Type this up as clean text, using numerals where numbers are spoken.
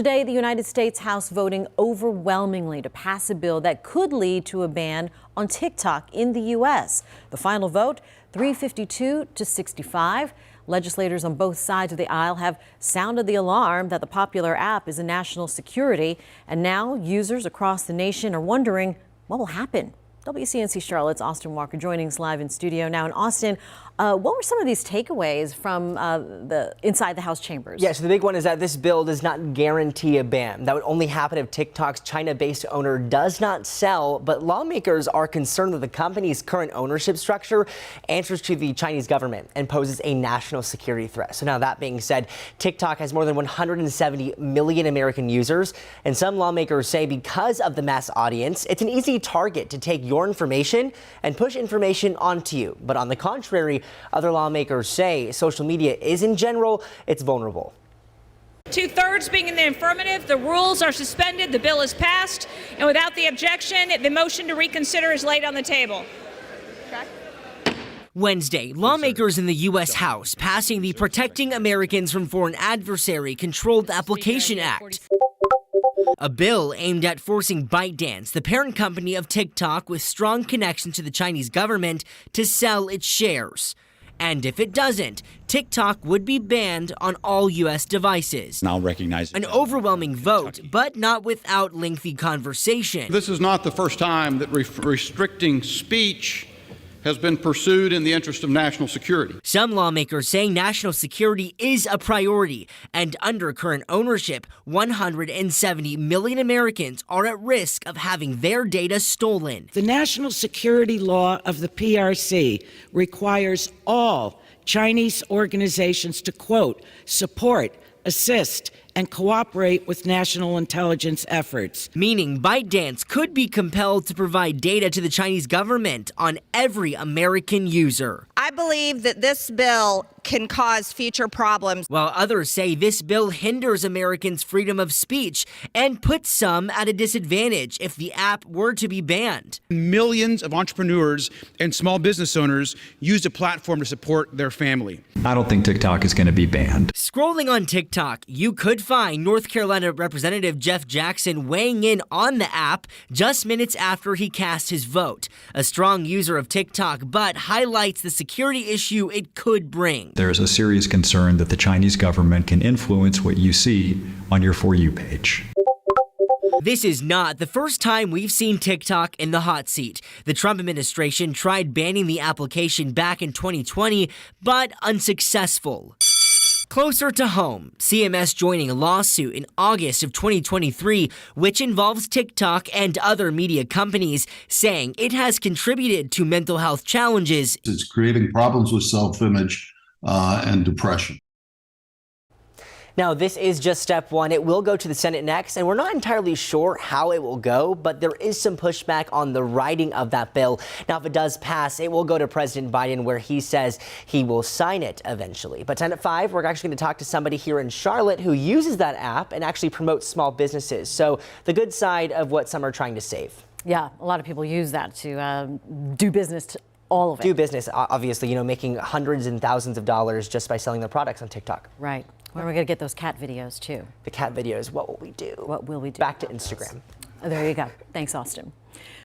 Today, the United States House voting overwhelmingly to pass a bill that could lead to a ban on TikTok in the U.S. The final vote, 352 to 65. Legislators on both sides of the aisle have sounded the alarm that the popular app is a national security, and now users across the nation are wondering what will happen. WCNC Charlotte's Austin Walker joining us live in studio now. In Austin, what were some of these takeaways from inside the House chambers? Yeah, so the big one is that this bill does not guarantee a ban. That would only happen if TikTok's China-based owner does not sell. But lawmakers are concerned that the company's current ownership structure answers to the Chinese government and poses a national security threat. So now that being said, TikTok has more than 170 million American users. And some lawmakers say because of the mass audience, it's an easy target to take your information and push information onto you. But on the contrary, other lawmakers say social media is in general, it's vulnerable. 2/3 being in the affirmative, the rules are suspended, the bill is passed, and without the objection, the motion to reconsider is laid on the table. Wednesday, lawmakers in the U.S. House passing the Protecting Americans from Foreign Adversary Controlled Application Act. A bill aimed at forcing ByteDance, the parent company of TikTok with strong connection to the Chinese government, to sell its shares. And if it doesn't, TikTok would be banned on all U.S. devices. Now recognize an overwhelming vote, but not without lengthy conversation. This is not the first time that restricting speech has been pursued in the interest of national security. Some lawmakers saying national security is a priority, and under current ownership, 170 million Americans are at risk of having their data stolen. The national security law of the PRC requires all Chinese organizations to, quote, support, assist, and cooperate with national intelligence efforts. Meaning ByteDance could be compelled to provide data to the Chinese government on every American user. I believe that this bill can cause future problems. While others say this bill hinders Americans' freedom of speech and puts some at a disadvantage if the app were to be banned. Millions of entrepreneurs and small business owners use the platform to support their family. I don't think TikTok is going to be banned. Scrolling on TikTok, you could find North Carolina Representative Jeff Jackson weighing in on the app just minutes after he cast his vote. A strong user of TikTok, but highlights the security issue it could bring. There is a serious concern that the Chinese government can influence what you see on your For You page. This is not the first time we've seen TikTok in the hot seat. The Trump administration tried banning the application back in 2020, but unsuccessful. Closer to home, CMS joining a lawsuit in August of 2023, which involves TikTok and other media companies, saying it has contributed to mental health challenges. It's creating problems with self-image and depression. Now, this is just step one. It will go to the Senate next, and we're not entirely sure how it will go, but there is some pushback on the writing of that bill. Now, if it does pass, it will go to President Biden, where he says he will sign it eventually. But 10 at 5, we're actually going to talk to somebody here in Charlotte who uses that app and actually promotes small businesses. So the good side of what some are trying to save. Yeah, a lot of people use that to do business. All of it. Do business, obviously, making hundreds and thousands of dollars just by selling their products on TikTok. Right. When are we going to get those cat videos, too? The cat videos, what will we do? What will we do? Back to Instagram. Oh, there you go. Thanks, Austin.